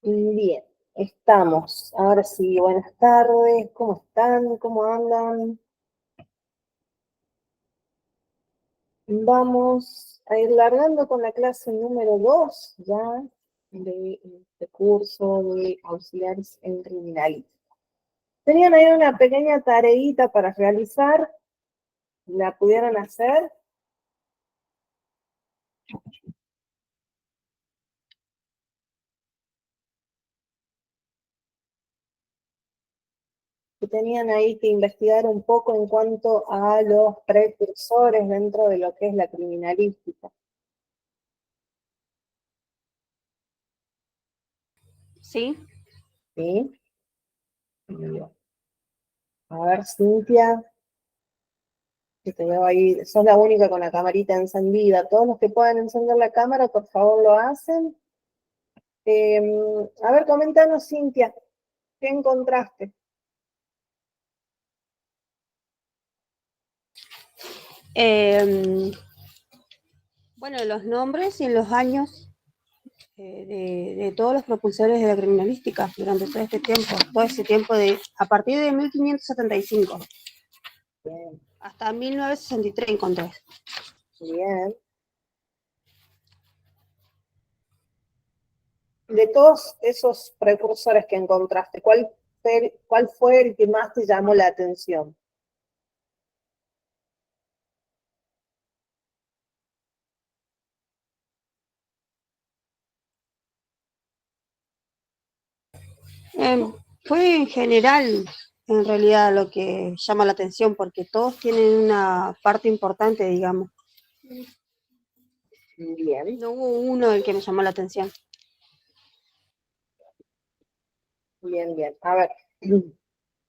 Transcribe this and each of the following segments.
Bien, estamos. Ahora sí, buenas tardes. ¿Cómo están? ¿Cómo andan? Vamos a ir largando con la clase número 2 ya de este curso de auxiliares en criminalística. Tenían ahí una pequeña tareita para realizar. ¿La pudieran hacer? Que tenían ahí que investigar un poco en cuanto a los precursores dentro de lo que es la criminalística. Sí. ¿Sí? Bien. A ver, Cintia, que te veo ahí, sos la única con la camarita encendida. Todos los que puedan encender la cámara, por favor, lo hacen. A ver, coméntanos, Cintia, ¿qué encontraste? Bueno, los nombres y los años de todos los propulsores de la criminalística durante todo ese tiempo a partir de 1575 Bien, hasta 1963 encontré. bien. De todos esos precursores que encontraste, ¿cuál fue el que más te llamó la atención? Fue en general, en realidad, lo que llama la atención, porque todos tienen una parte importante, digamos. Bien, No hubo uno el que me llamó la atención. bien, bien. A ver,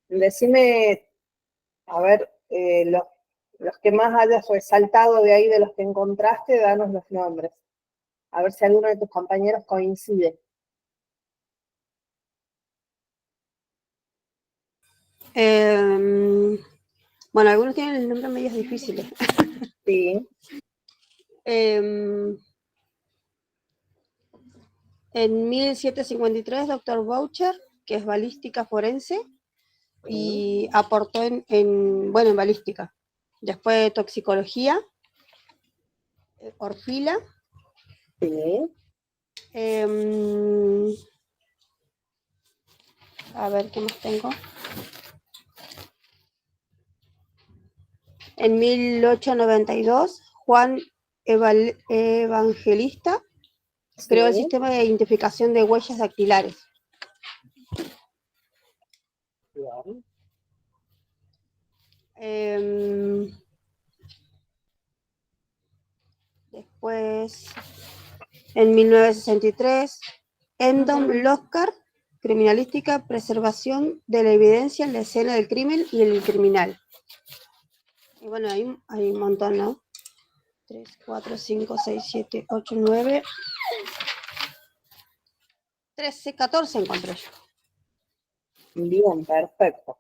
decime, a ver, los que más hayas resaltado de ahí de los que encontraste, danos los nombres. A ver si alguno de tus compañeros coincide. Bueno, algunos tienen nombres medios difíciles. Sí. En 1753, doctor Boucher, que es balística forense, y aportó en balística. Después toxicología, orfila. Sí. A ver, ¿qué más tengo? En 1892, Juan Evangelista creó el Sí. sistema de identificación de huellas dactilares. Bien. Después, en 1963, Endom Lockhart, criminalística, preservación de la evidencia en la escena del crimen y el criminal. Y bueno, hay un montón, ¿no? 3, 4, 5, 6, 7, 8, 9, 13, 14 encontré yo. Bien, perfecto.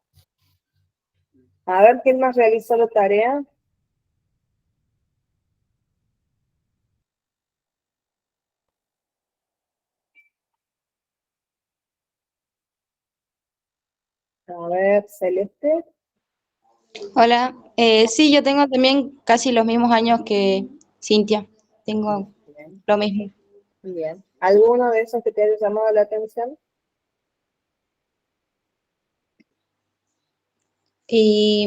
A ver, ¿quién más realizó la tarea? A ver, Celeste. Hola, sí, yo tengo también casi los mismos años que Cintia, tengo Bien, lo mismo. bien. ¿Alguno de esos que te haya llamado la atención? Y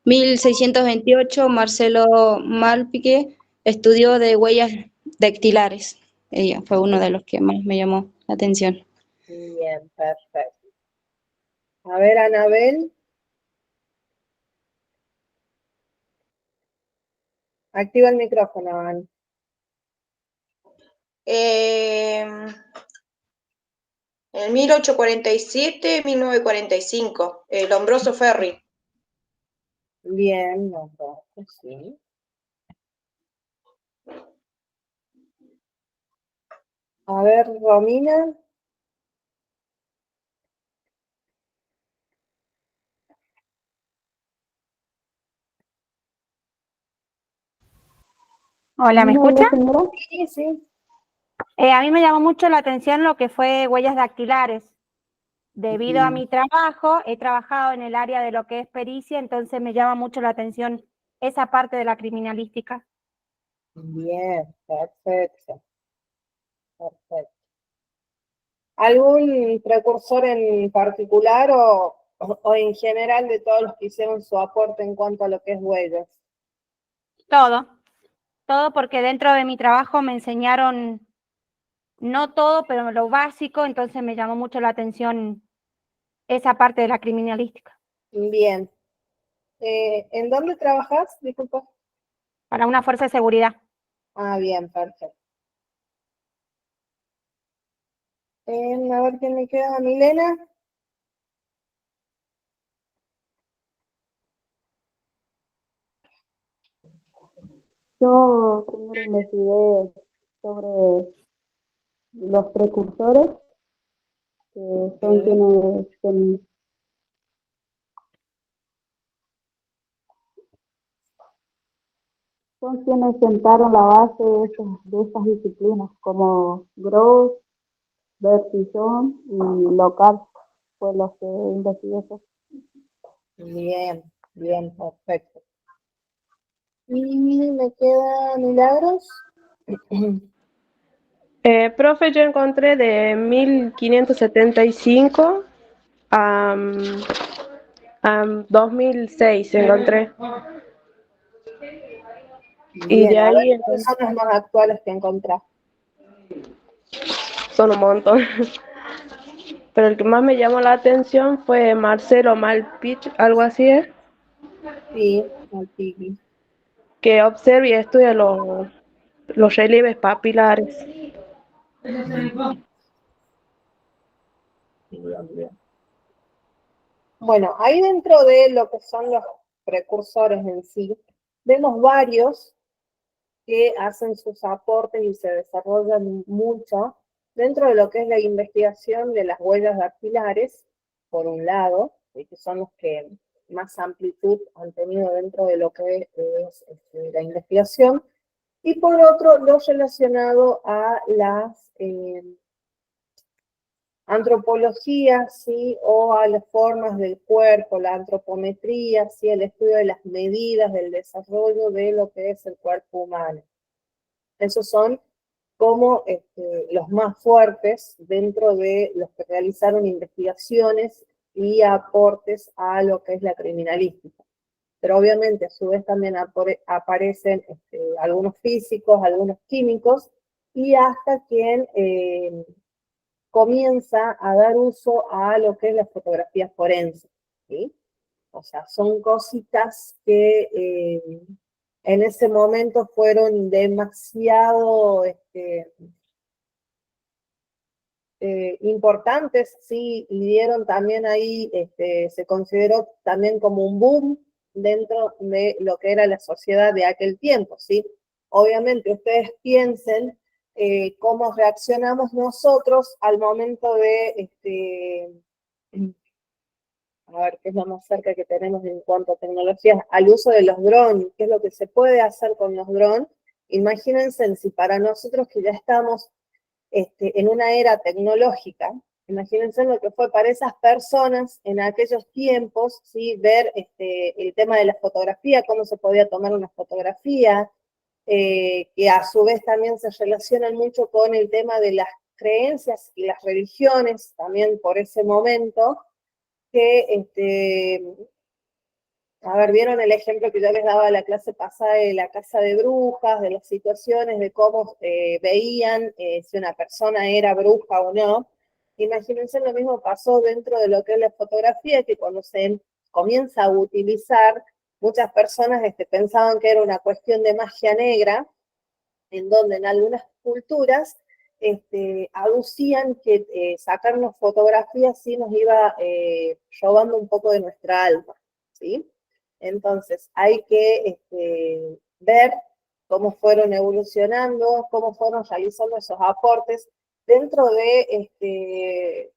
1628, Marcelo Malpique estudió de huellas dactilares. Ella fue uno de los que más me llamó la atención. Bien, perfecto. A ver, Anabel. Activa el micrófono, Ana. En 1847-1945, el Lombroso Ferry. Bien, los dos, sí. A ver, Romina. Hola, ¿me escucha? Sí, sí. A mí me llamó mucho la atención lo que fue huellas dactilares. Debido a mi trabajo, he trabajado en el área de lo que es pericia, entonces me llama mucho la atención esa parte de la criminalística. Bien, perfecto, perfecto. ¿Algún precursor en particular o en general de todos los que hicieron su aporte en cuanto a lo que es huellas? Todo porque dentro de mi trabajo me enseñaron, no todo, pero lo básico, entonces me llamó mucho la atención esa parte de la criminalística. Bien. ¿En dónde trabajas? Disculpa. Para una fuerza de seguridad. Ah, bien, perfecto. A ver quién me queda, Milena. Yo primero investigué sobre los precursores, que son quienes sentaron la base de estas disciplinas, como Gross, Bertillon y Locard, fue los que investigué eso. Bien, bien, perfecto. Y me queda Milagros. Profe, yo encontré de 1575 a, 2006, encontré. Y Bien, de a ver, ahí ¿cuáles son los más actuales que encontrás? son un montón. Pero el que más me llamó la atención fue Marcelo Malpich, algo así es, Sí, Malpighi. que observa y estudia los relieves papilares. Bien, bien. Bueno, ahí dentro de lo que son los precursores en sí, vemos varios que hacen sus aportes y se desarrollan mucho dentro de lo que es la investigación de las huellas dactilares, por un lado, que son los que más amplitud han tenido dentro de lo que es la investigación, y por otro, lo relacionado a las antropología, ¿sí? O a las formas del cuerpo, la antropometría, ¿sí? El estudio de las medidas del desarrollo de lo que es el cuerpo humano. Esos son como los más fuertes dentro de los que realizaron investigaciones y aportes a lo que es la criminalística. Pero obviamente a su vez también aparecen algunos físicos, algunos químicos, y hasta quien comienza a dar uso a lo que es la fotografía forense, ¿sí? O sea, son cositas que en ese momento fueron demasiado importantes, sí, y dieron también ahí, se consideró también como un boom dentro de lo que era la sociedad de aquel tiempo, ¿sí? Obviamente ustedes piensen cómo reaccionamos nosotros al momento de, a ver, qué es lo más cerca que tenemos en cuanto a tecnologías, al uso de los drones, qué es lo que se puede hacer con los drones. Imagínense si para nosotros que ya estamos en una era tecnológica, imagínense lo que fue para esas personas en aquellos tiempos, ¿sí? Ver el tema de la fotografía, cómo se podía tomar una fotografía, que a su vez también se relacionan mucho con el tema de las creencias y las religiones, también por ese momento, que a ver, vieron el ejemplo que yo les daba la clase pasada de la casa de brujas, de las situaciones, de cómo veían si una persona era bruja o no. Imagínense, lo mismo pasó dentro de lo que es la fotografía, que cuando se comienza a utilizar, muchas personas pensaban que era una cuestión de magia negra, en donde en algunas culturas aducían que sacarnos fotografías sí nos iba robando un poco de nuestra alma, ¿sí? Entonces, hay que ver cómo fueron evolucionando, cómo fueron realizando esos aportes dentro de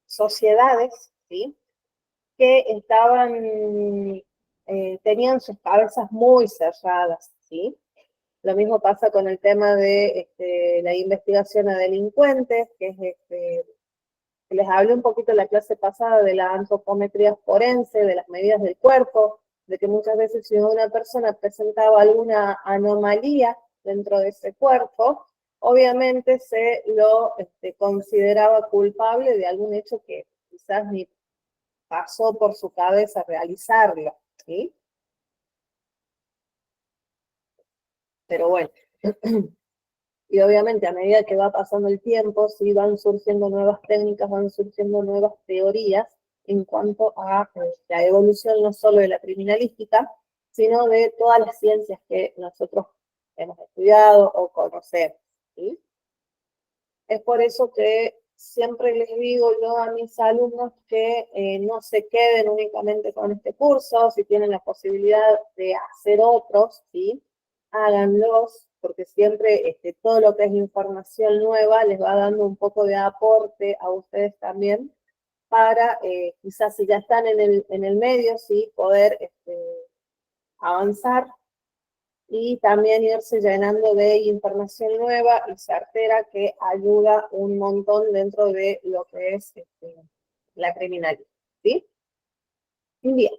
sociedades, ¿sí? Que estaban, tenían sus cabezas muy cerradas, ¿sí? Lo mismo pasa con el tema de la investigación a delincuentes, que es les hablé un poquito en la clase pasada de la antropometría forense, de las medidas del cuerpo, de que muchas veces si una persona presentaba alguna anomalía dentro de ese cuerpo, obviamente se lo consideraba culpable de algún hecho que quizás ni pasó por su cabeza realizarlo, ¿sí? Pero bueno, y obviamente a medida que va pasando el tiempo, sí van surgiendo nuevas técnicas, van surgiendo nuevas teorías en cuanto a la evolución no solo de la criminalística, sino de todas las ciencias que nosotros hemos estudiado o conocemos, ¿sí? Es por eso que siempre les digo yo a mis alumnos que no se queden únicamente con este curso, si tienen la posibilidad de hacer otros, ¿sí? Háganlos, porque siempre todo lo que es información nueva les va dando un poco de aporte a ustedes también, para quizás si ya están en el medio, ¿sí? Poder avanzar y también irse llenando de información nueva y certera que ayuda un montón dentro de lo que es la criminalidad, ¿sí? Bien,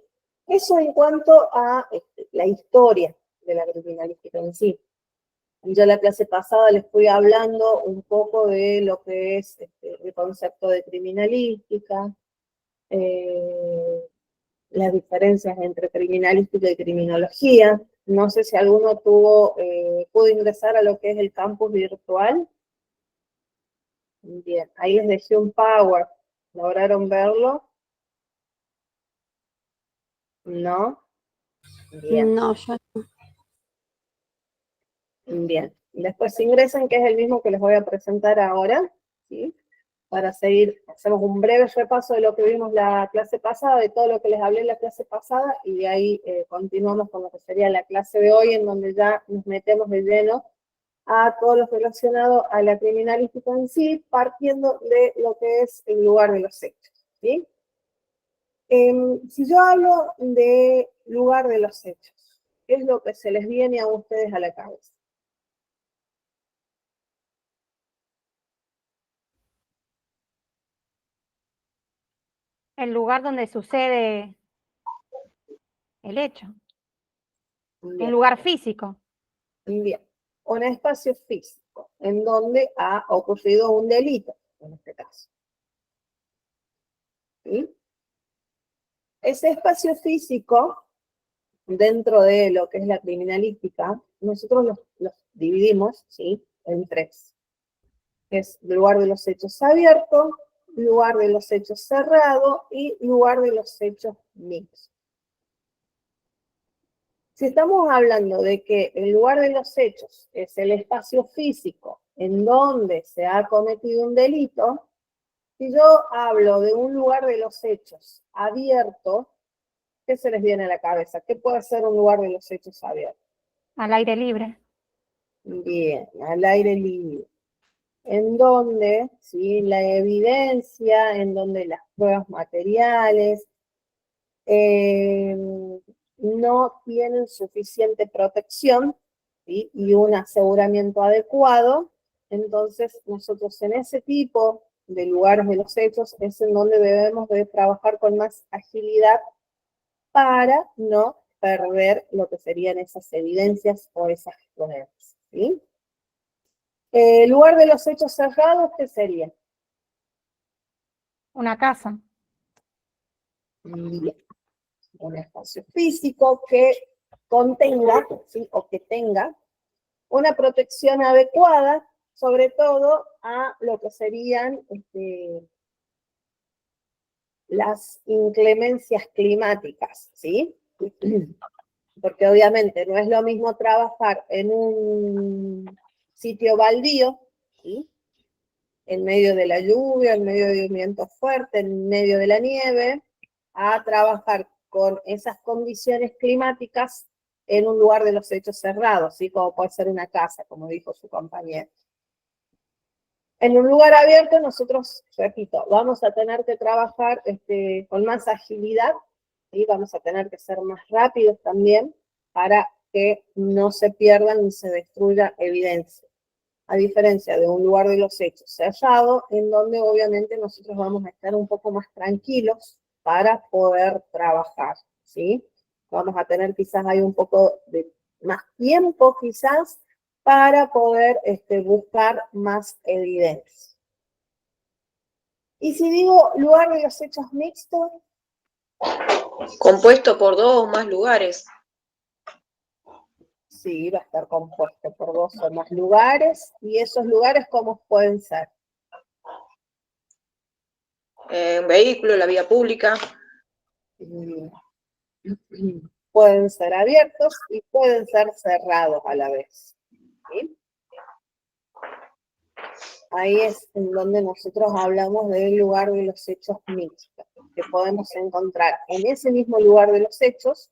eso en cuanto a la historia de la criminalística en sí. Yo la clase pasada les fui hablando un poco de lo que es el concepto de criminalística, las diferencias entre criminalística y criminología. No sé si alguno pudo ingresar a lo que es el campus virtual. Bien, ahí les dejé un power. ¿Lograron verlo? ¿No? Bien, No, yo bien. Después ingresan, que es el mismo que les voy a presentar ahora, ¿sí? Para seguir, hacemos un breve repaso de lo que vimos la clase pasada, de todo lo que les hablé en la clase pasada, y de ahí continuamos con lo que sería la clase de hoy, en donde ya nos metemos de lleno a todo lo relacionado a la criminalística en sí, partiendo de lo que es el lugar de los hechos, ¿sí? Si yo hablo de lugar de los hechos, ¿qué es lo que se les viene a ustedes a la cabeza? El lugar donde sucede el hecho. Bien. Un lugar físico. Bien, un espacio físico en donde ha ocurrido un delito, en este caso. ¿Sí? Ese espacio físico, dentro de lo que es la criminalística, nosotros los dividimos, ¿sí?, en tres. Es lugar de los hechos abierto, lugar de los hechos cerrado y lugar de los hechos mixtos. Si estamos hablando de que el lugar de los hechos es el espacio físico en donde se ha cometido un delito, si yo hablo de un lugar de los hechos abierto, ¿qué se les viene a la cabeza? ¿Qué puede ser un lugar de los hechos abiertos? Al aire libre. Bien, al aire libre. En donde, ¿sí?, la evidencia, en donde las pruebas materiales no tienen suficiente protección, ¿sí?, y un aseguramiento adecuado. Entonces nosotros en ese tipo de lugares de los hechos es en donde debemos de trabajar con más agilidad para no perder lo que serían esas evidencias o esas pruebas, ¿sí? El lugar de los hechos cerrados, ¿qué sería? Una casa. Bien. Un espacio físico que contenga, ¿sí?, o que tenga una protección adecuada, sobre todo a lo que serían las inclemencias climáticas, ¿sí? Porque obviamente no es lo mismo trabajar en un sitio baldío, ¿sí?, en medio de la lluvia, en medio de un viento fuerte, en medio de la nieve, a trabajar con esas condiciones climáticas en un lugar de los hechos cerrados, ¿sí?, como puede ser una casa, como dijo su compañero. En un lugar abierto nosotros, repito, vamos a tener que trabajar con más agilidad, ¿sí?, vamos a tener que ser más rápidos también para que no se pierda ni se destruya evidencia. A diferencia de un lugar de los hechos cerrado, en donde obviamente nosotros vamos a estar un poco más tranquilos para poder trabajar, ¿sí? Vamos a tener quizás ahí un poco de más tiempo quizás para poder buscar más evidencia. Y si digo lugar de los hechos mixtos, Compuesto por dos o más lugares. sí, va a estar compuesto por dos o más lugares, y esos lugares, ¿cómo pueden ser? Un vehículo, la vía pública. Pueden ser abiertos y pueden ser cerrados a la vez, ¿sí? Ahí es en donde nosotros hablamos del lugar de los hechos mixtos, que podemos encontrar en ese mismo lugar de los hechos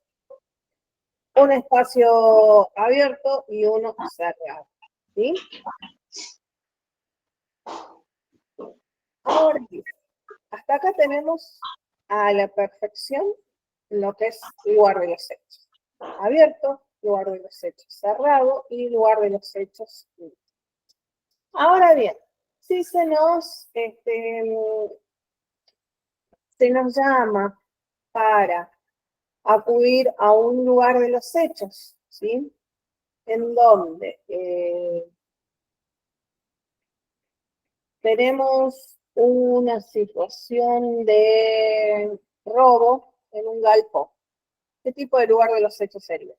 un espacio abierto y uno cerrado, ¿sí? Ahora bien, hasta acá tenemos a la perfección lo que es lugar de los hechos abierto, lugar de los hechos cerrado y lugar de los hechos mixtos. Ahora bien, si se nos llama para acudir a un lugar de los hechos, ¿sí? En donde tenemos una situación de robo en un galpón. ¿Qué tipo de lugar de los hechos sería?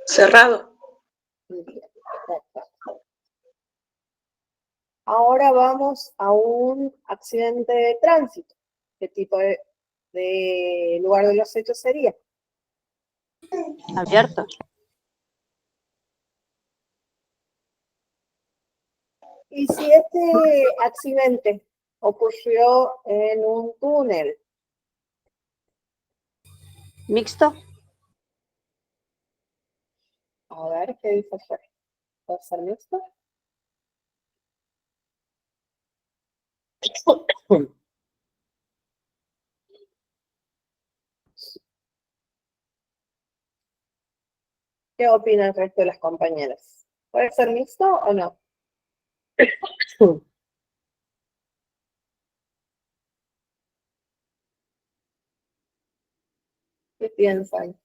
Cerrado. Ahora vamos a un accidente de tránsito. ¿Qué tipo de lugar de los hechos sería? Abierto. Y si este accidente ocurrió en un túnel, Mixto. a ver, ¿qué dice Fer? ¿Puede ser mixto? ¿Qué opina el resto de las compañeras? ¿Puede ser mixto o no? ¿Qué piensan?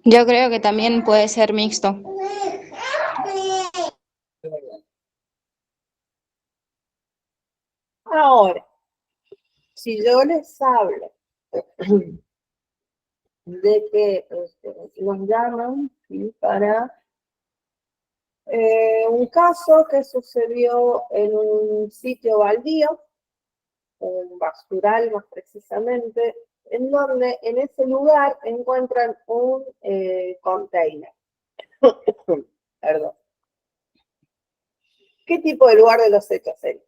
Yo creo que también puede ser mixto. Ahora, si yo les hablo de que nos llaman, ¿sí?, para un caso que sucedió en un sitio baldío, un basural más precisamente, en donde en ese lugar encuentran un container. Perdón. ¿Qué tipo de lugar de los hechos sería?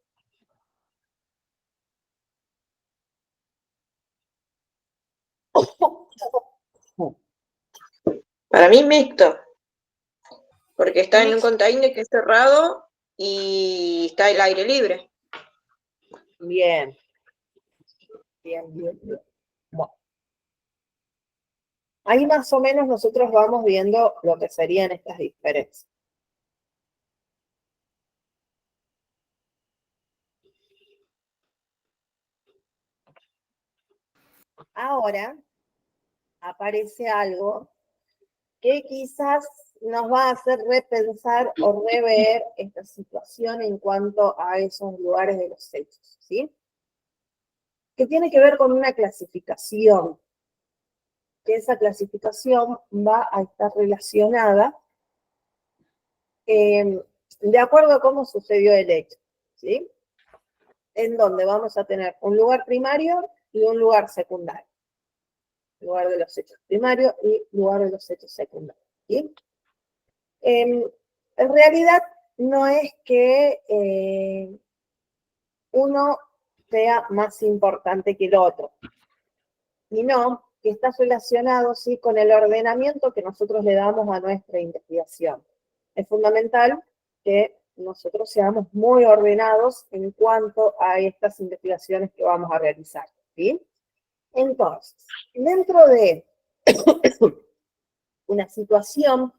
Para mí mixto. Porque está en un Mixto. container que es cerrado y está el aire libre. Bien. Bien. Bueno. Ahí más o menos nosotros vamos viendo lo que serían estas diferencias. Ahora aparece algo que quizás nos va a hacer repensar o rever esta situación en cuanto a esos lugares de los hechos, ¿sí? Que tiene que ver con una clasificación, que esa clasificación va a estar relacionada de acuerdo a cómo sucedió el hecho, ¿sí? En donde vamos a tener un lugar primario y un lugar secundario. Lugar de los hechos primarios y lugar de los hechos secundarios, ¿sí? En realidad no es que uno sea más importante que el otro, sino que está relacionado, ¿sí?, con el ordenamiento que nosotros le damos a nuestra investigación. Es fundamental que nosotros seamos muy ordenados en cuanto a estas investigaciones que vamos a realizar, ¿sí? Entonces, dentro de una situación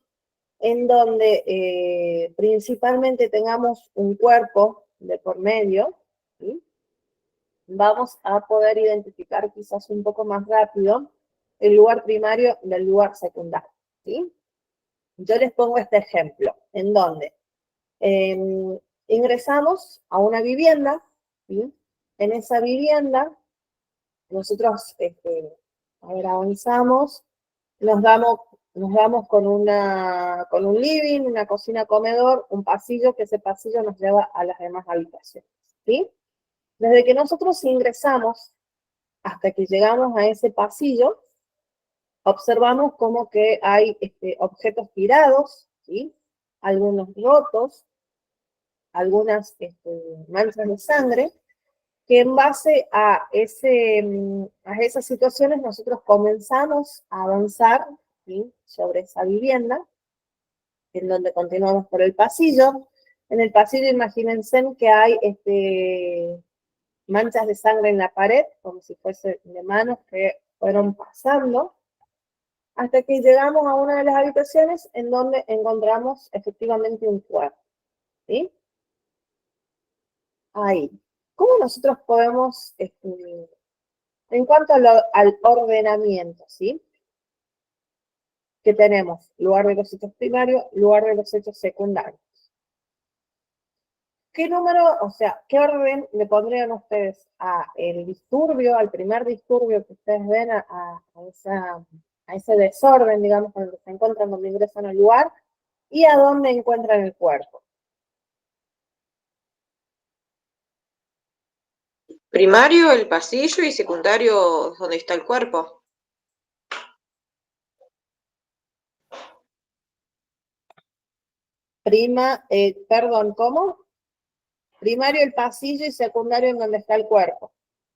en donde principalmente tengamos un cuerpo de por medio, ¿sí? Vamos a poder identificar quizás un poco más rápido el lugar primario del lugar secundario, ¿sí? Yo les pongo este ejemplo, en donde ingresamos a una vivienda, ¿sí? En esa vivienda, nosotros, avanzamos, nos damos con un living, una cocina, comedor, un pasillo, que ese pasillo nos lleva a las demás habitaciones, ¿sí? Desde que nosotros ingresamos hasta que llegamos a ese pasillo, observamos como que hay objetos tirados, ¿sí? Algunos rotos, algunas manchas de sangre, que en base a esas situaciones nosotros comenzamos a avanzar, ¿sí? Sobre esa vivienda, en donde continuamos por el pasillo. En el pasillo imagínense que hay manchas de sangre en la pared, como si fuese de manos que fueron pasando, hasta que llegamos a una de las habitaciones en donde encontramos efectivamente un cuerpo, ¿sí? Ahí. ¿Cómo nosotros podemos, en cuanto al ordenamiento, ¿sí? Que tenemos lugar de los hechos primarios, lugar de los hechos secundarios. ¿Qué número, o sea, qué orden le pondrían ustedes al disturbio, al primer disturbio que ustedes ven, a ese desorden, digamos, con el que se encuentran cuando ingresan al lugar, y a dónde encuentran el cuerpo? Primario, el pasillo, y secundario, donde está el cuerpo. Perdón, ¿cómo? Primario el pasillo y secundario en donde está el cuerpo.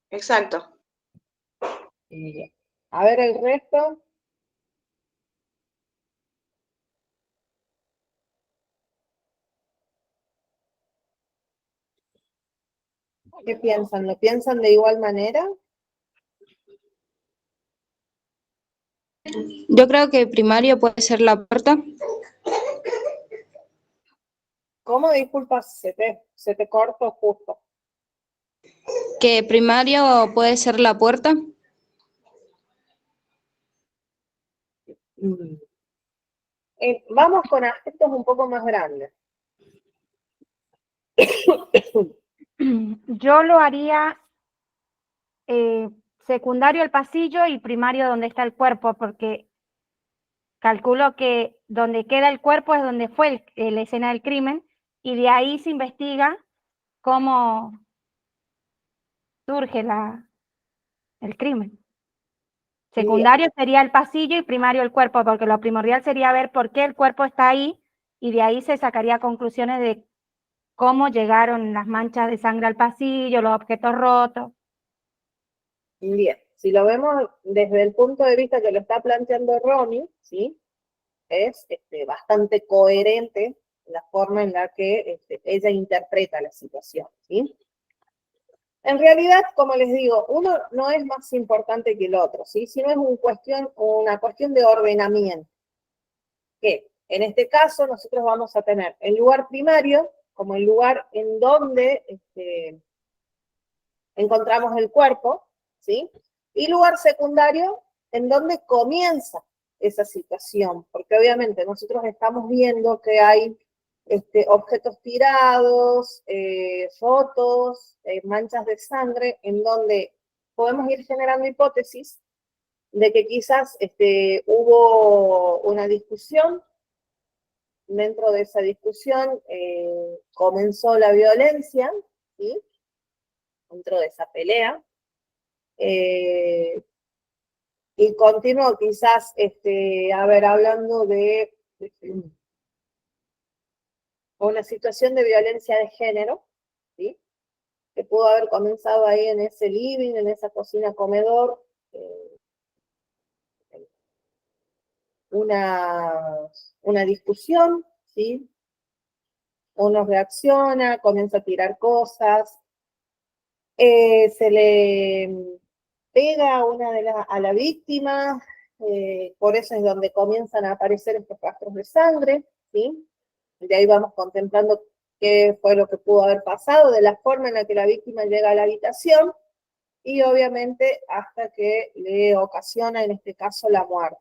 Exacto. Bien. A ver el resto. ¿Qué piensan? ¿Lo piensan de igual manera? Yo creo que primario puede ser la puerta, ¿Cómo? Disculpa, se te cortó justo. que primario puede ser la puerta. Mm. Vamos con aspectos un poco más grandes. Yo lo haría secundario el pasillo y primario donde está el cuerpo, porque calculo que donde queda el cuerpo es donde fue la escena del crimen, y de ahí se investiga cómo surge el crimen. Secundario sería el pasillo y primario el cuerpo, porque lo primordial sería ver por qué el cuerpo está ahí, y de ahí se sacaría conclusiones de cómo llegaron las manchas de sangre al pasillo, los objetos rotos. Bien, si lo vemos desde el punto de vista que lo está planteando Ronnie, ¿sí? Es bastante coherente la forma en la que ella interpreta la situación, ¿sí? En realidad, como les digo, uno no es más importante que el otro, ¿sí? Sino es una cuestión de ordenamiento. Que en este caso nosotros vamos a tener el lugar primario como el lugar en donde encontramos el cuerpo, ¿sí? Y lugar secundario en donde comienza esa situación, porque obviamente nosotros estamos viendo que hay objetos tirados, fotos, manchas de sangre, en donde podemos ir generando hipótesis de que quizás hubo una discusión. Dentro de esa discusión comenzó la violencia, ¿sí? Dentro de esa pelea, y continuó quizás, hablando de una situación de violencia de género, ¿sí? Que pudo haber comenzado ahí en ese living, en esa cocina comedor, una discusión, ¿sí? Uno reacciona, comienza a tirar cosas, se le pega a la víctima, por eso es donde comienzan a aparecer estos rastros de sangre, ¿sí? De ahí vamos contemplando qué fue lo que pudo haber pasado, de la forma en la que la víctima llega a la habitación, y obviamente hasta que le ocasiona, en este caso, la muerte.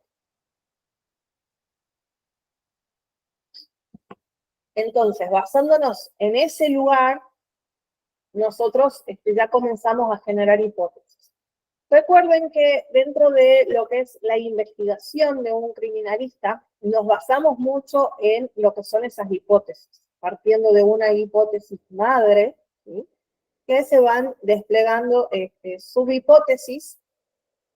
Entonces, basándonos en ese lugar, nosotros ya comenzamos a generar hipótesis. Recuerden que dentro de lo que es la investigación de un criminalista, nos basamos mucho en lo que son esas hipótesis, partiendo de una hipótesis madre, ¿sí? Que se van desplegando subhipótesis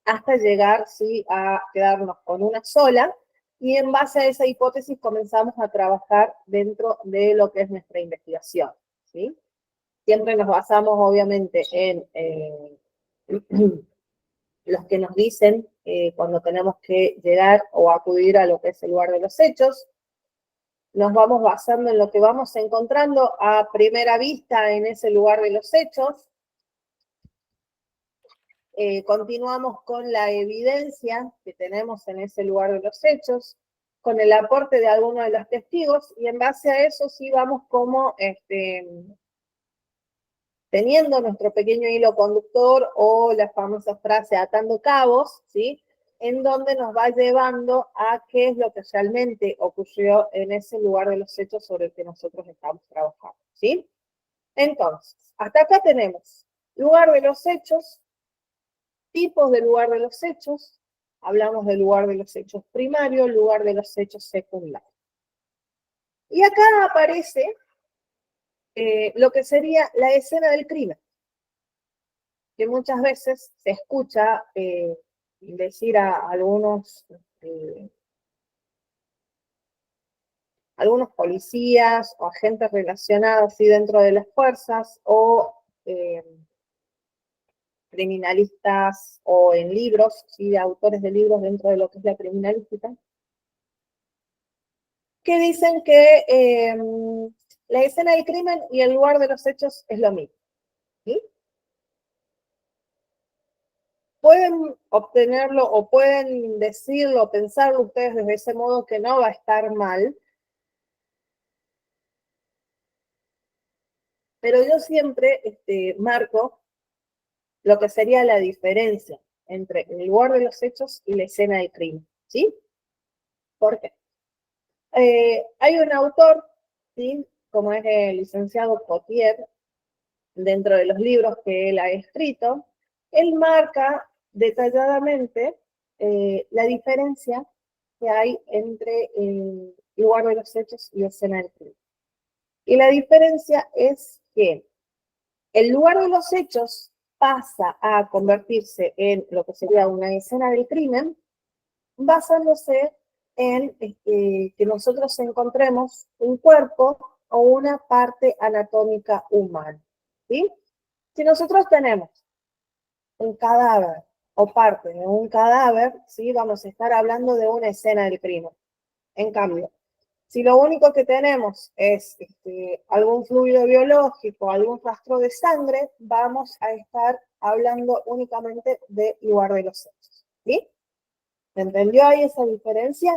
hasta llegar, ¿sí?, a quedarnos con una sola, y en base a esa hipótesis comenzamos a trabajar dentro de lo que es nuestra investigación, ¿sí? Siempre nos basamos, obviamente, en los que nos dicen cuando tenemos que llegar o acudir a lo que es el lugar de los hechos. Nos vamos basando en lo que vamos encontrando a primera vista en ese lugar de los hechos. Continuamos con la evidencia que tenemos en ese lugar de los hechos, con el aporte de algunos de los testigos, y en base a eso sí vamos como teniendo nuestro pequeño hilo conductor o la famosa frase atando cabos, ¿sí? En donde nos va llevando a qué es lo que realmente ocurrió en ese lugar de los hechos sobre el que nosotros estamos trabajando, ¿sí? Entonces, hasta acá tenemos lugar de los hechos, tipos de lugar de los hechos, hablamos del lugar de los hechos primario, lugar de los hechos secundarios. Y acá aparece lo que sería la escena del crimen, que muchas veces se escucha decir a algunos policías o agentes relacionados ¿sí?, dentro de las fuerzas o criminalistas o en libros, ¿sí?, de autores de libros dentro de lo que es la criminalística, que dicen que la escena del crimen y el lugar de los hechos es lo mismo, ¿sí? Pueden obtenerlo o pueden decirlo o pensarlo ustedes desde ese modo que no va a estar mal, pero yo siempre marco lo que sería la diferencia entre el lugar de los hechos y la escena del crimen, ¿sí? ¿Por qué? Hay un autor, ¿sí?, como es el licenciado Potier, dentro de los libros que él ha escrito, él marca detalladamente la diferencia que hay entre el lugar de los hechos y la escena del crimen. Y la diferencia es que el lugar de los hechos pasa a convertirse en lo que sería una escena del crimen, basándose en que nosotros encontremos un cuerpo o una parte anatómica humana, ¿sí? Si nosotros tenemos un cadáver o parte de un cadáver, ¿sí?, vamos a estar hablando de una escena del crimen. En cambio, si lo único que tenemos es algún fluido biológico, algún rastro de sangre, vamos a estar hablando únicamente del lugar de los hechos, ¿sí? ¿Se entendió ahí esa diferencia?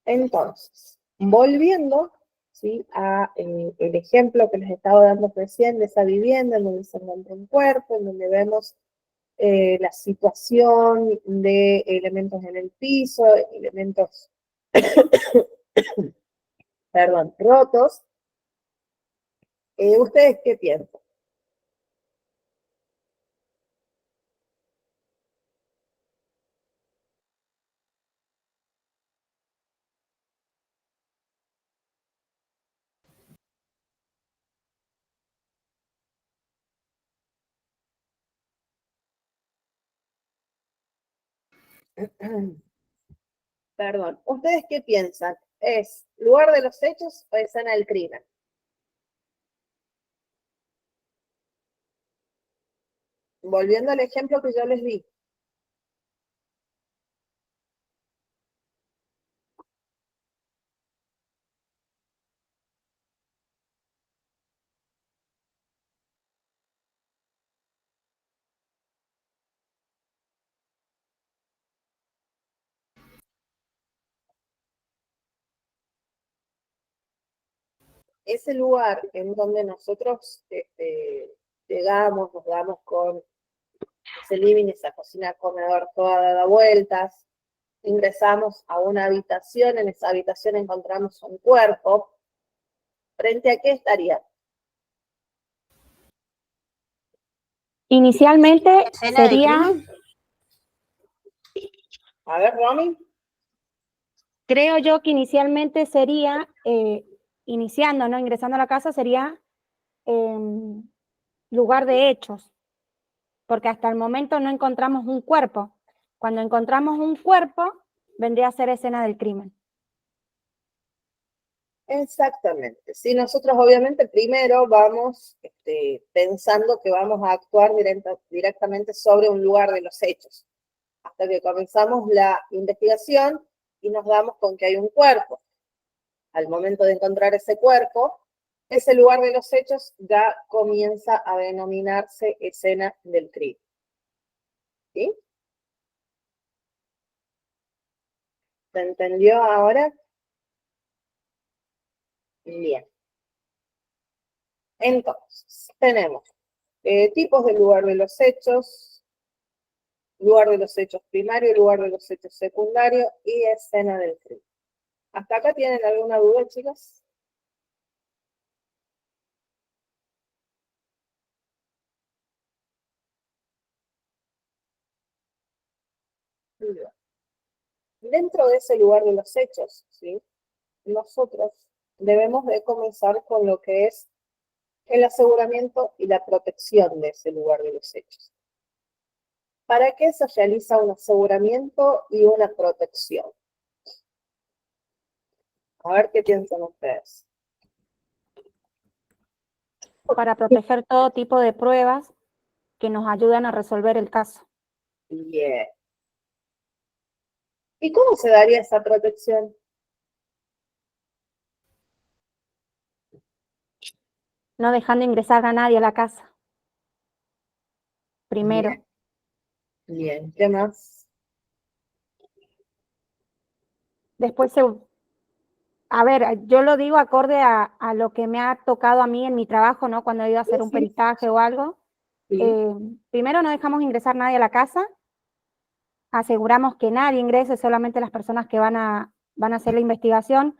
Entonces, volviendo, ¿sí?, a el ejemplo que les estaba dando recién de esa vivienda en donde se encuentra un cuerpo, en donde vemos la situación de elementos en el piso, elementos, perdón, rotos. ¿Ustedes qué piensan? Perdón, ¿ustedes qué piensan? ¿Es lugar de los hechos o escena del crimen? volviendo al ejemplo que yo les di. Ese lugar en donde nosotros llegamos, nos damos con ese living, esa cocina, comedor, toda dada vueltas, ingresamos a una habitación, en esa habitación encontramos un cuerpo. ¿Frente a qué estaría? Inicialmente Escena del sería, crimen. A ver, Romy. creo yo que inicialmente sería, iniciando, ¿no? Ingresando a la casa sería lugar de hechos, porque hasta el momento no encontramos un cuerpo. Cuando encontramos un cuerpo, vendría a ser escena del crimen. Exactamente. Sí, nosotros obviamente primero vamos pensando que vamos a actuar directamente sobre un lugar de los hechos, hasta que comenzamos la investigación y nos damos con que hay un cuerpo. Al momento de encontrar ese cuerpo, ese lugar de los hechos ya comienza a denominarse escena del crimen. ¿Sí? ¿Se entendió ahora? Bien. Entonces, tenemos tipos de lugar de los hechos, lugar de los hechos primario, lugar de los hechos secundario y escena del crimen. ¿Hasta acá tienen alguna duda, chicas? Dentro de ese lugar de los hechos, ¿sí? Nosotros debemos de comenzar con lo que es el aseguramiento y la protección de ese lugar de los hechos. ¿Para qué se realiza un aseguramiento y una protección? A ver qué piensan ustedes. Para proteger todo tipo de pruebas que nos ayudan a resolver el caso. Bien. ¿Y cómo se daría esa protección? No dejando ingresar a nadie a la casa. Primero. Bien. Bien. ¿Qué más? Después, a ver, yo lo digo acorde a lo que me ha tocado a mí en mi trabajo, ¿no? Cuando he ido a hacer un Sí. peritaje o algo. Sí. Primero no dejamos ingresar nadie a la casa. Aseguramos que nadie ingrese, solamente las personas que van a hacer la investigación.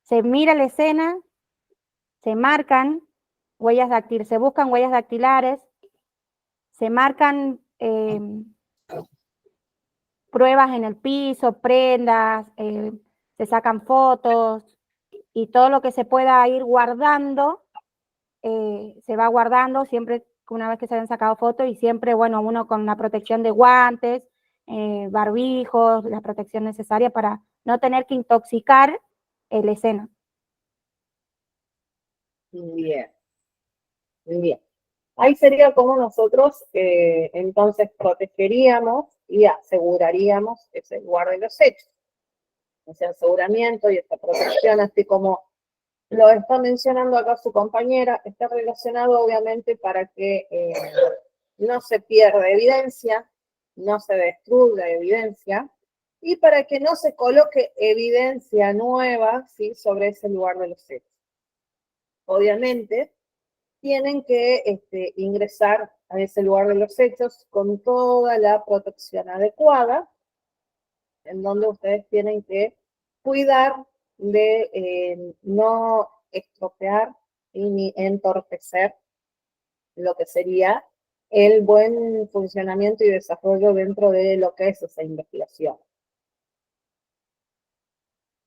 Se mira la escena, se marcan huellas dactilares, se buscan huellas dactilares, se marcan pruebas en el piso, prendas, se sacan fotos y todo lo que se pueda ir guardando, se va guardando siempre una vez que se hayan sacado fotos y siempre, bueno, uno con la protección de guantes, barbijos, la protección necesaria para no tener que intoxicar la escena. Bien. Bien. Ahí sería como nosotros entonces protegeríamos y aseguraríamos ese lugar de los hechos. Ese aseguramiento y esta protección, así como lo está mencionando acá su compañera, está relacionado obviamente para que no se pierda evidencia, no se destruya evidencia y para que no se coloque evidencia nueva, ¿sí?, sobre ese lugar de los hechos. Obviamente, tienen que ingresar a ese lugar de los hechos con toda la protección adecuada, en donde ustedes tienen que cuidar de no estropear y ni entorpecer lo que sería el buen funcionamiento y desarrollo dentro de lo que es esa investigación.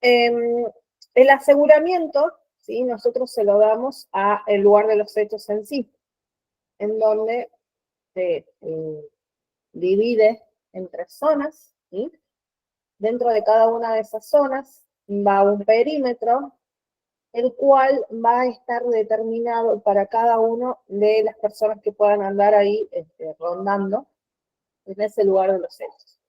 El aseguramiento, ¿sí?, nosotros se lo damos al lugar de los hechos en sí, en donde se divide en 3 zonas, ¿sí? Dentro de cada una de esas zonas va un perímetro el cual va a estar determinado para cada uno de las personas que puedan andar ahí rondando en ese lugar de los hechos.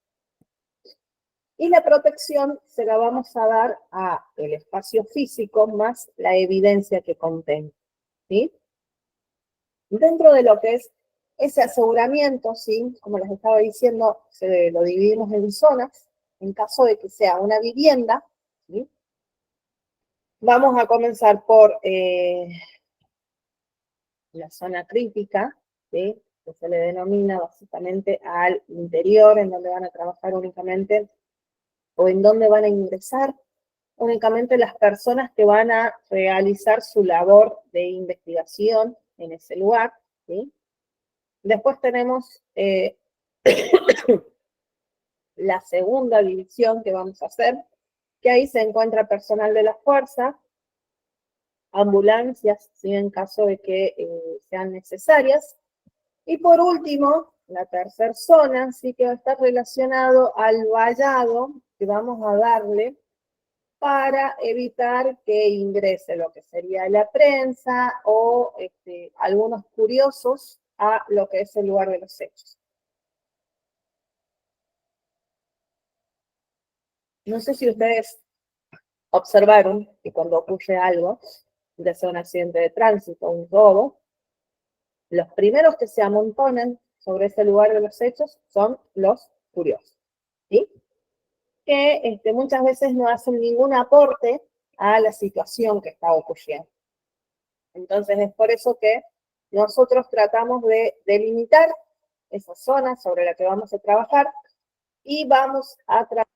Y la protección se la vamos a dar a el espacio físico más la evidencia que contenga, ¿sí? Dentro de lo que es ese aseguramiento, ¿sí? Como les estaba diciendo, lo dividimos en zonas. En caso de que sea una vivienda, ¿sí? Vamos a comenzar por la zona crítica, ¿sí? Que se le denomina básicamente al interior, en donde van a trabajar únicamente, o en donde van a ingresar únicamente las personas que van a realizar su labor de investigación en ese lugar, ¿sí? Después tenemos la segunda división que vamos a hacer, que ahí se encuentra personal de la fuerza, ambulancias, ¿sí? En caso de que sean necesarias. Y por último, la tercera zona, sí, que va a estar relacionado al vallado que vamos a darle para evitar que ingrese lo que sería la prensa o algunos curiosos a lo que es el lugar de los hechos. No sé si ustedes observaron que cuando ocurre algo, ya sea un accidente de tránsito, un robo, los primeros que se amontonan sobre ese lugar de los hechos son los curiosos, ¿sí? Que muchas veces no hacen ningún aporte a la situación que está ocurriendo. Entonces es por eso que nosotros tratamos de delimitar esa zona sobre la que vamos a trabajar y vamos a trabajar.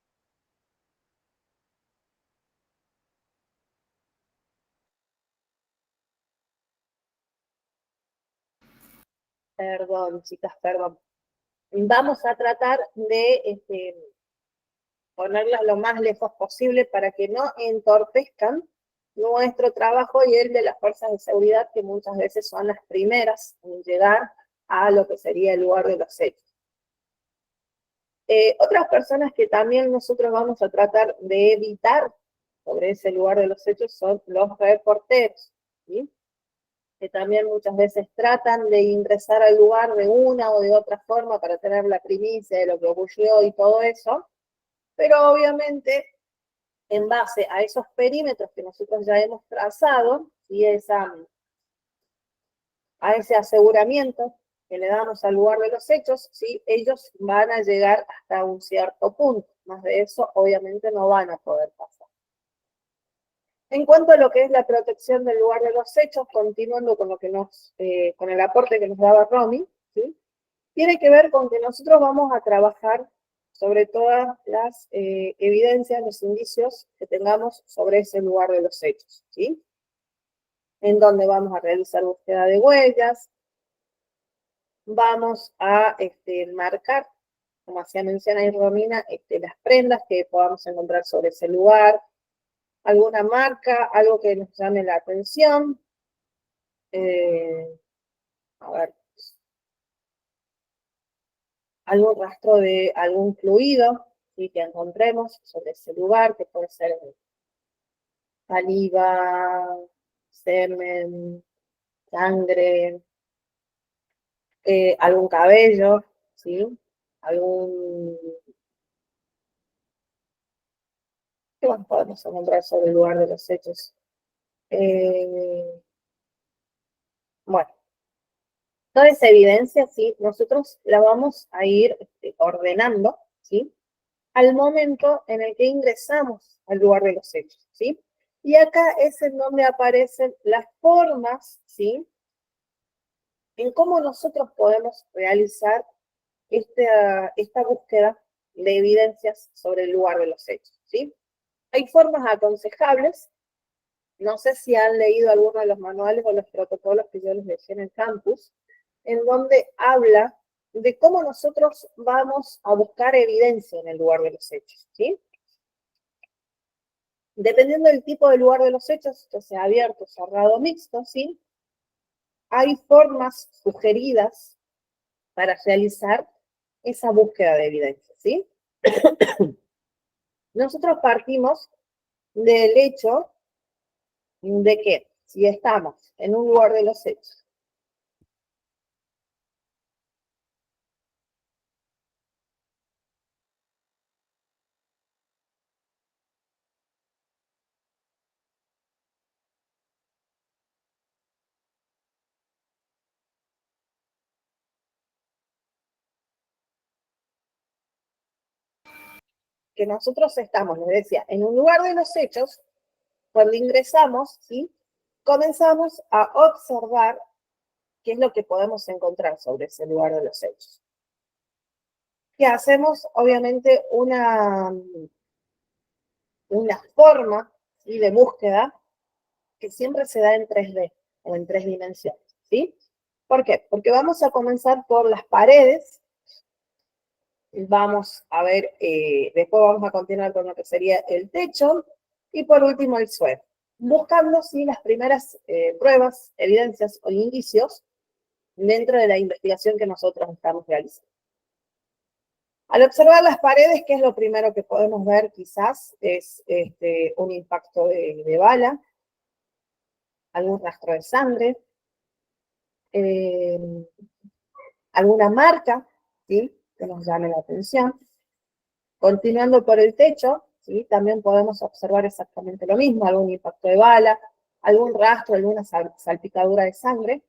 Perdón, chicas, perdón. Vamos a tratar de ponerlas lo más lejos posible para que no entorpezcan nuestro trabajo y el de las fuerzas de seguridad, que muchas veces son las primeras en llegar a lo que sería el lugar de los hechos. Otras personas que también nosotros vamos a tratar de evitar sobre ese lugar de los hechos son los reporteros, ¿sí? Que también muchas veces tratan de ingresar al lugar de una o de otra forma para tener la primicia de lo que ocurrió y todo eso, pero obviamente en base a esos perímetros que nosotros ya hemos trazado, y a ese aseguramiento que le damos al lugar de los hechos, ¿sí? Ellos van a llegar hasta un cierto punto. Más de eso, obviamente, no van a poder pasar. En cuanto a lo que es la protección del lugar de los hechos, continuando con lo que con el aporte que nos daba Romy, ¿sí? Tiene que ver con que nosotros vamos a trabajar sobre todas las evidencias, los indicios que tengamos sobre ese lugar de los hechos, ¿sí? En donde vamos a realizar búsqueda de huellas, vamos a marcar, como hacía mención ahí Romina, las prendas que podamos encontrar sobre ese lugar, alguna marca, algo que nos llame la atención. A ver, algún rastro de algún fluido, ¿sí? Que encontremos sobre ese lugar, que puede ser saliva, semen, sangre, algún cabello, ¿sí? ¿Qué más podemos encontrar sobre el lugar de los hechos? Bueno, toda esa evidencia, ¿sí? Nosotros la vamos a ir ordenando, ¿sí? Al momento en el que ingresamos al lugar de los hechos, ¿sí? Y acá es en donde aparecen las formas, ¿sí? En cómo nosotros podemos realizar esta búsqueda de evidencias sobre el lugar de los hechos, ¿sí? Hay formas aconsejables. No sé si han leído alguno de los manuales o los protocolos que yo les dejé en el campus, en donde habla de cómo nosotros vamos a buscar evidencia en el lugar de los hechos, ¿sí? Dependiendo del tipo de lugar de los hechos, ya sea abierto, cerrado o mixto, ¿sí? Hay formas sugeridas para realizar esa búsqueda de evidencia, ¿sí? Nosotros partimos del hecho ¿De qué? Si estamos en un lugar de los hechos. Que nosotros estamos, les decía, en un lugar de los hechos, cuando ingresamos, ¿sí? Comenzamos a observar qué es lo que podemos encontrar sobre ese lugar de los hechos. Que hacemos, obviamente, una forma, ¿sí?, de búsqueda que siempre se da en 3D o en 3 dimensiones, ¿sí? ¿Por qué? Porque vamos a comenzar por las paredes, vamos a ver, después vamos a continuar con lo que sería el techo, y por último el suelo, buscando, ¿sí?, las primeras pruebas, evidencias o indicios dentro de la investigación que nosotros estamos realizando. Al observar las paredes, ¿qué es lo primero que podemos ver? Quizás es un impacto de bala, algún rastro de sangre, alguna marca, ¿sí?, que nos llame la atención. Continuando por el techo, ¿sí?, también podemos observar exactamente lo mismo, algún impacto de bala, algún rastro, alguna salpicadura de sangre.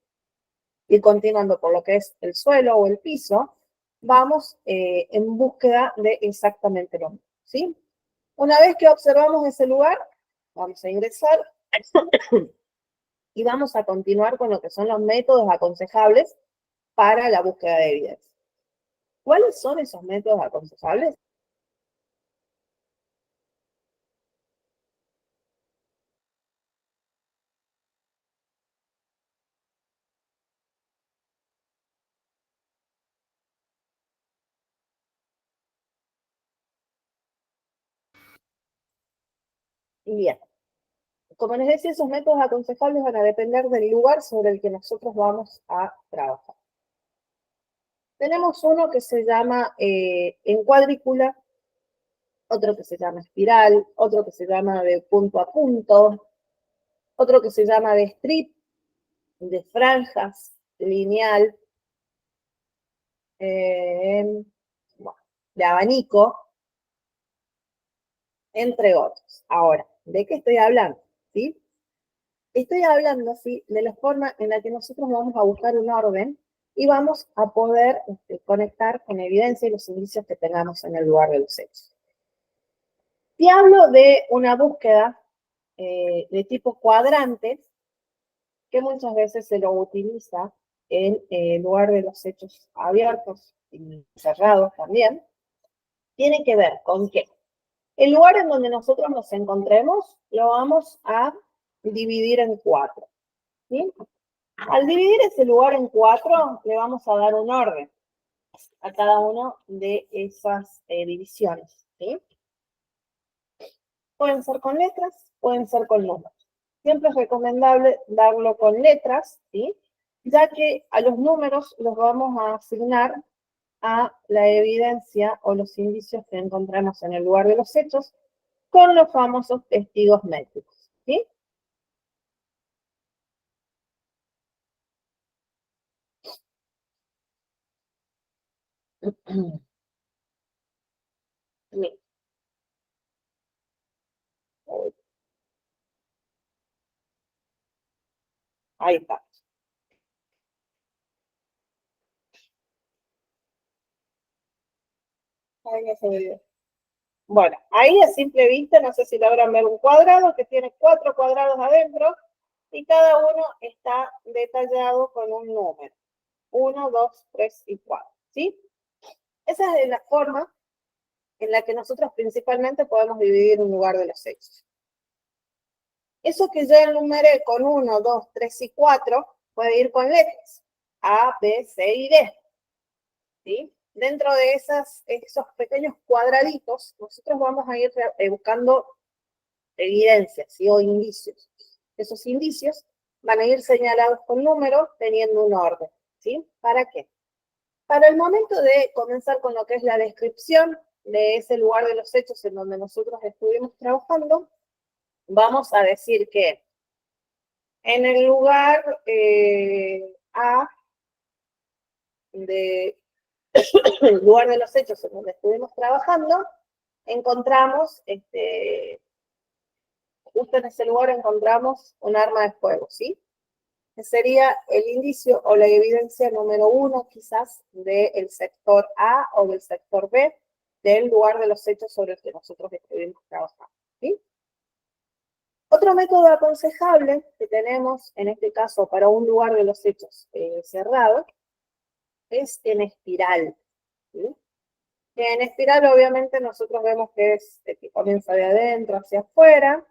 Y continuando por lo que es el suelo o el piso, vamos en búsqueda de exactamente lo mismo, ¿sí? Una vez que observamos ese lugar, vamos a ingresar y vamos a continuar con lo que son los métodos aconsejables para la búsqueda de evidencia. ¿Cuáles son esos métodos aconsejables? Y bien, como les decía, esos métodos aconsejables van a depender del lugar sobre el que nosotros vamos a trabajar. Tenemos uno que se llama en cuadrícula, otro que se llama espiral, otro que se llama de punto a punto, otro que se llama de strip, de franjas, lineal, bueno, de abanico, entre otros. Ahora, ¿de qué estoy hablando? ¿Sí? Estoy hablando, ¿sí?, de la forma en la que nosotros vamos a buscar un orden y vamos a poder conectar con evidencia y los indicios que tengamos en el lugar de los hechos. Si hablo de una búsqueda de tipo cuadrante, que muchas veces se lo utiliza en lugar de los hechos abiertos y cerrados también, tiene que ver con que el lugar en donde nosotros nos encontremos lo vamos a dividir en 4. ¿Sí? Al dividir ese lugar en 4, le vamos a dar un orden a cada una de esas divisiones. ¿Sí? Pueden ser con letras, pueden ser con números. Siempre es recomendable darlo con letras, ¿sí?, ya que a los números los vamos a asignar a la evidencia o los indicios que encontramos en el lugar de los hechos con los famosos testigos métricos, ¿sí? Bien. Ahí está. Ahí ya se ve. Bueno, ahí a simple vista, no sé si logran ver un cuadrado que tiene 4 cuadrados adentro y cada uno está detallado con un número. 1, 2, 3 y 4, ¿sí? Esa es la forma en la que nosotros principalmente podemos dividir un lugar de los hechos. Eso que yo enumeré con 1, 2, 3 y 4 puede ir con letras A, B, C y D, ¿sí? Dentro de esos pequeños cuadraditos, nosotros vamos a ir buscando evidencias, ¿sí?, o indicios. Esos indicios van a ir señalados con números teniendo un orden, ¿sí? ¿Para qué? Para el momento de comenzar con lo que es la descripción de ese lugar de los hechos en donde nosotros estuvimos trabajando, vamos a decir que En el lugar A, el lugar de los hechos en donde estuvimos trabajando, encontramos, justo en ese lugar encontramos un arma de fuego, ¿sí? Que sería el indicio o la evidencia número 1, quizás, del sector A o del sector B, del lugar de los hechos sobre el que nosotros estuvimos trabajando, ¿sí? Otro método aconsejable que tenemos, en este caso, para un lugar de los hechos cerrado, es en espiral, ¿sí? Que en espiral, obviamente, nosotros vemos que es que comienza de adentro hacia afuera,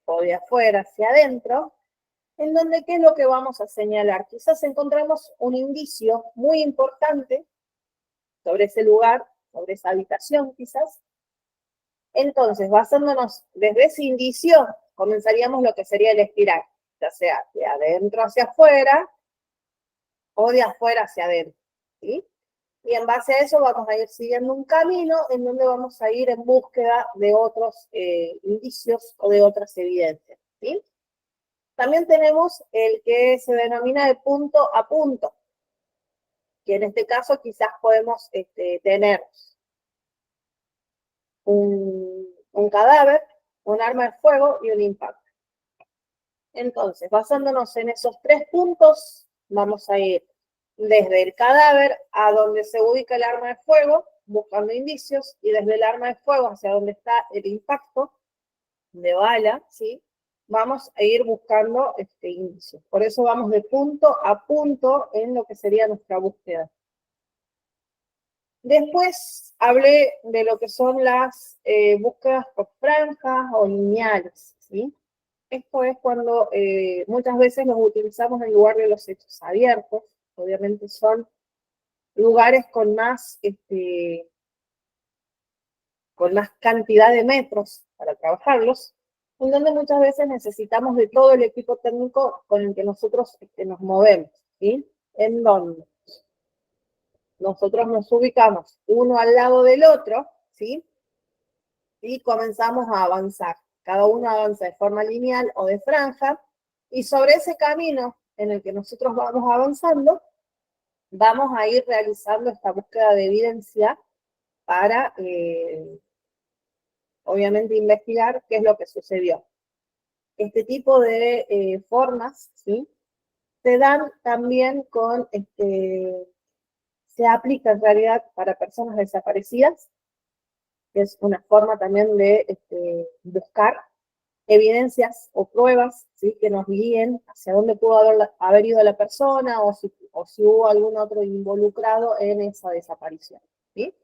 o de afuera hacia adentro, en donde, ¿qué es lo que vamos a señalar? Quizás encontramos un indicio muy importante sobre ese lugar, sobre esa habitación, quizás. Entonces, basándonos desde ese indicio, comenzaríamos lo que sería el espiral, ya sea de adentro hacia afuera o de afuera hacia adentro, ¿sí? Y en base a eso vamos a ir siguiendo un camino en donde vamos a ir en búsqueda de otros indicios o de otras evidencias, ¿sí? También tenemos el que se denomina de punto a punto, que en este caso quizás podemos tener un cadáver, un arma de fuego y un impacto. Entonces, basándonos en esos 3 puntos, vamos a ir desde el cadáver a donde se ubica el arma de fuego, buscando indicios, y desde el arma de fuego hacia donde está el impacto de bala, ¿sí? Vamos a ir buscando indicios. Por eso vamos de punto a punto en lo que sería nuestra búsqueda. Después hablé de lo que son las búsquedas por franjas o lineales, ¿sí? Esto es cuando muchas veces los utilizamos en lugar de los hechos abiertos. Obviamente son lugares con más cantidad de metros para trabajarlos, en donde muchas veces necesitamos de todo el equipo técnico con el que nosotros nos movemos, ¿sí? En donde nosotros nos ubicamos uno al lado del otro, ¿sí? Y comenzamos a avanzar. Cada uno avanza de forma lineal o de franja, y sobre ese camino en el que nosotros vamos avanzando, vamos a ir realizando esta búsqueda de evidencia para, obviamente, investigar qué es lo que sucedió. Este tipo de formas, ¿sí? Se dan también se aplica en realidad para personas desaparecidas, que es una forma también de buscar evidencias o pruebas, ¿sí? Que nos guíen hacia dónde pudo haber ido la persona o si hubo algún otro involucrado en esa desaparición, ¿sí?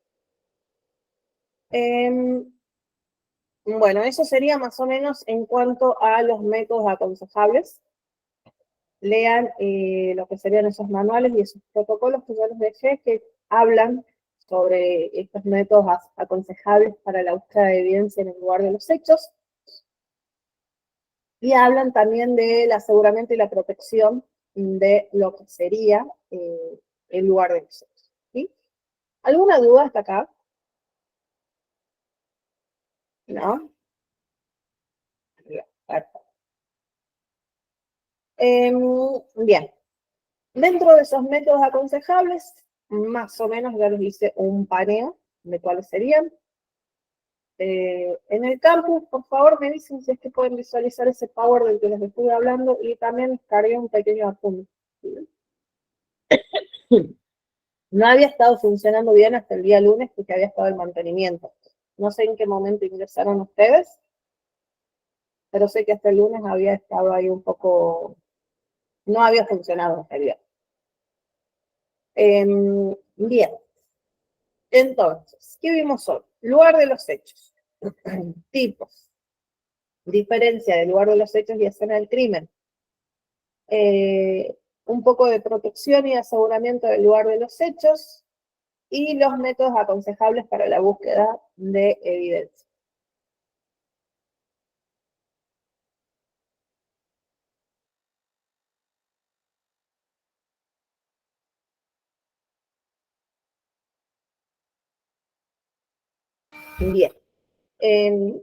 Bueno, eso sería más o menos en cuanto a los métodos aconsejables. Lean lo que serían esos manuales y esos protocolos que yo les dejé, que hablan sobre estos métodos aconsejables para la búsqueda de evidencia en el lugar de los hechos. Y hablan también del aseguramiento y la protección de lo que sería el lugar de los hechos, ¿sí? ¿Alguna duda hasta acá? ¿No? Bien, perfecto. Bien. Dentro de esos métodos aconsejables, más o menos ya les hice un paneo de cuáles serían. En el campus, por favor, me dicen si es que pueden visualizar ese power del que les estuve hablando, y también cargué un pequeño apunte. No había estado funcionando bien hasta el día lunes porque había estado en mantenimiento. No sé en qué momento ingresaron ustedes, pero sé que hasta el lunes había estado ahí un poco, no había funcionado en realidad. Bien, entonces, ¿qué vimos hoy? Lugar de los hechos, tipos, diferencia del lugar de los hechos y escena del crimen, un poco de protección y aseguramiento del lugar de los hechos, y los métodos aconsejables para la búsqueda de evidencia. Bien. En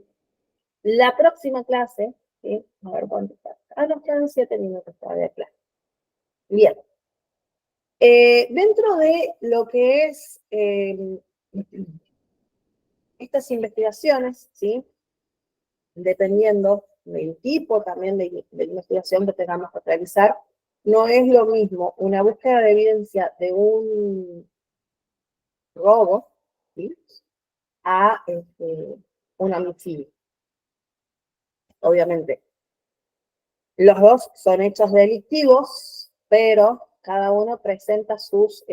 la próxima clase, ¿sí? A ver cuánto está. nos quedan 7 minutos todavía, claro. Bien. Dentro de lo que es estas investigaciones, ¿sí? Dependiendo del tipo también de investigación que tengamos que realizar, no es lo mismo una búsqueda de evidencia de un robo, ¿sí? A un homicidio. Obviamente, los dos son hechos delictivos, pero cada uno presenta sus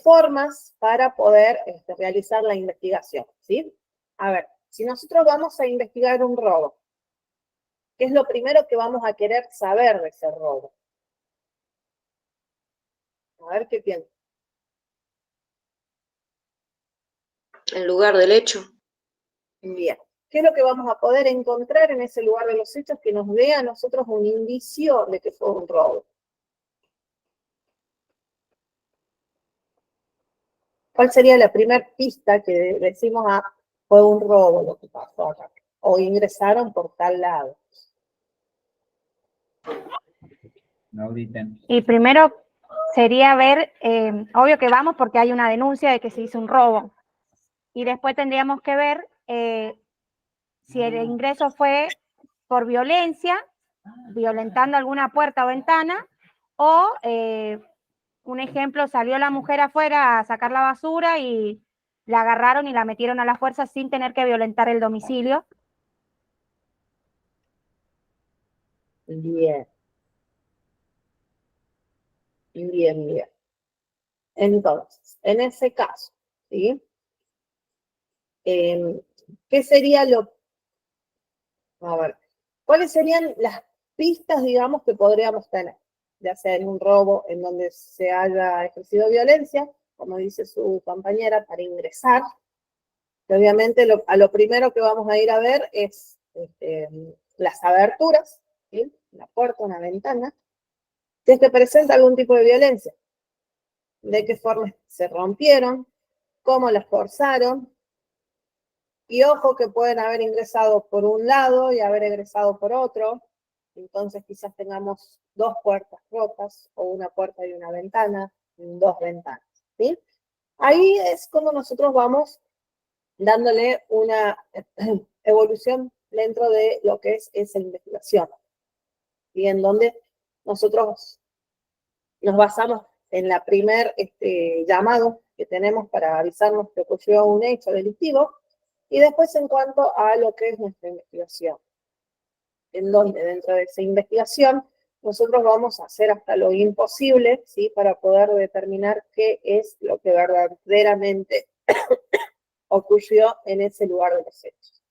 formas para poder realizar la investigación, ¿sí? A ver, si nosotros vamos a investigar un robo, ¿qué es lo primero que vamos a querer saber de ese robo? A ver qué piensan. El lugar del hecho. Bien. ¿Qué es lo que vamos a poder encontrar en ese lugar de los hechos que nos dé a nosotros un indicio de que fue un robo? ¿Cuál sería la primera pista que decimos, fue un robo lo que pasó acá? O ingresaron por tal lado. Y primero sería ver, obvio que vamos porque hay una denuncia de que se hizo un robo. Y después tendríamos que ver si el ingreso fue por violencia, violentando alguna puerta o ventana, o un ejemplo, salió la mujer afuera a sacar la basura y la agarraron y la metieron a la fuerza sin tener que violentar el domicilio. Bien. Bien, bien. Entonces, en ese caso, ¿sí? ¿Qué sería a ver, cuáles serían las pistas, digamos, que podríamos tener? Ya sea en un robo en donde se haya ejercido violencia, como dice su compañera, para ingresar. Y obviamente a lo primero que vamos a ir a ver es las aberturas, ¿sí? Una puerta, una ventana. Si es que presenta algún tipo de violencia, de qué forma se rompieron, cómo las forzaron, y ojo que pueden haber ingresado por un lado y haber egresado por otro, entonces quizás tengamos 2 puertas rotas, o una puerta y una ventana, 2 ventanas, ¿sí? Ahí es cuando nosotros vamos dándole una evolución dentro de lo que es esa investigación, y en donde nosotros nos basamos en la primer llamado que tenemos para avisarnos que ocurrió un hecho delictivo, y después en cuanto a lo que es nuestra investigación, en donde dentro de esa investigación nosotros vamos a hacer hasta lo imposible, ¿sí? Para poder determinar qué es lo que verdaderamente ocurrió en ese lugar de los hechos.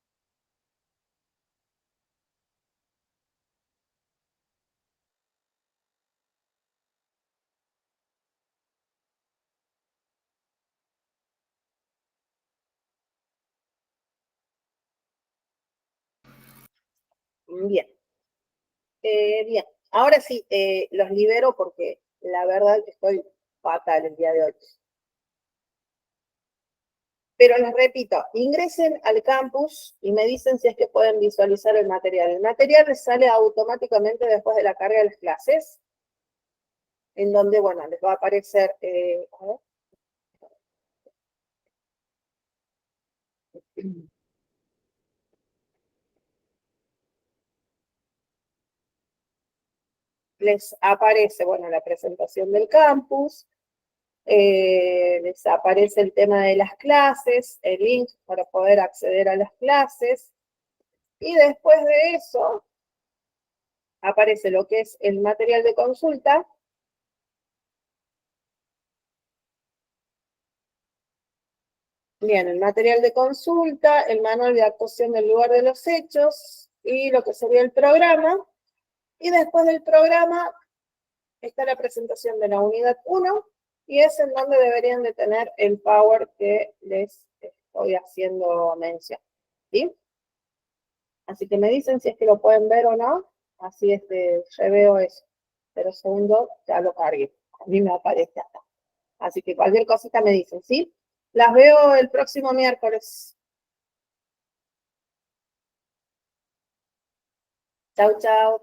Bien. Bien. Ahora sí, los libero porque la verdad que estoy fatal el día de hoy. Pero les repito, ingresen al campus y me dicen si es que pueden visualizar el material. El material les sale automáticamente después de la carga de las clases, en donde, bueno, les va a aparecer, a ver. Les aparece, bueno, la presentación del campus, les aparece el tema de las clases, el link para poder acceder a las clases, y después de eso aparece lo que es el material de consulta. Bien, el material de consulta, el manual de actuación del lugar de los hechos y lo que sería el programa. Y después del programa está la presentación de la unidad 1 y es en donde deberían de tener el power que les estoy haciendo mención, ¿sí? Así que me dicen si es que lo pueden ver o no. Así yo veo eso. Pero segundo, ya lo cargué. A mí me aparece acá. Así que cualquier cosita me dicen, ¿sí? Las veo el próximo miércoles. Chau, chau.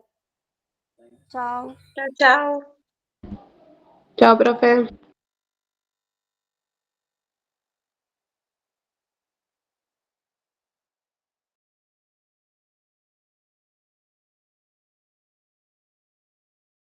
Chao. Chao, chao. Chao, profe.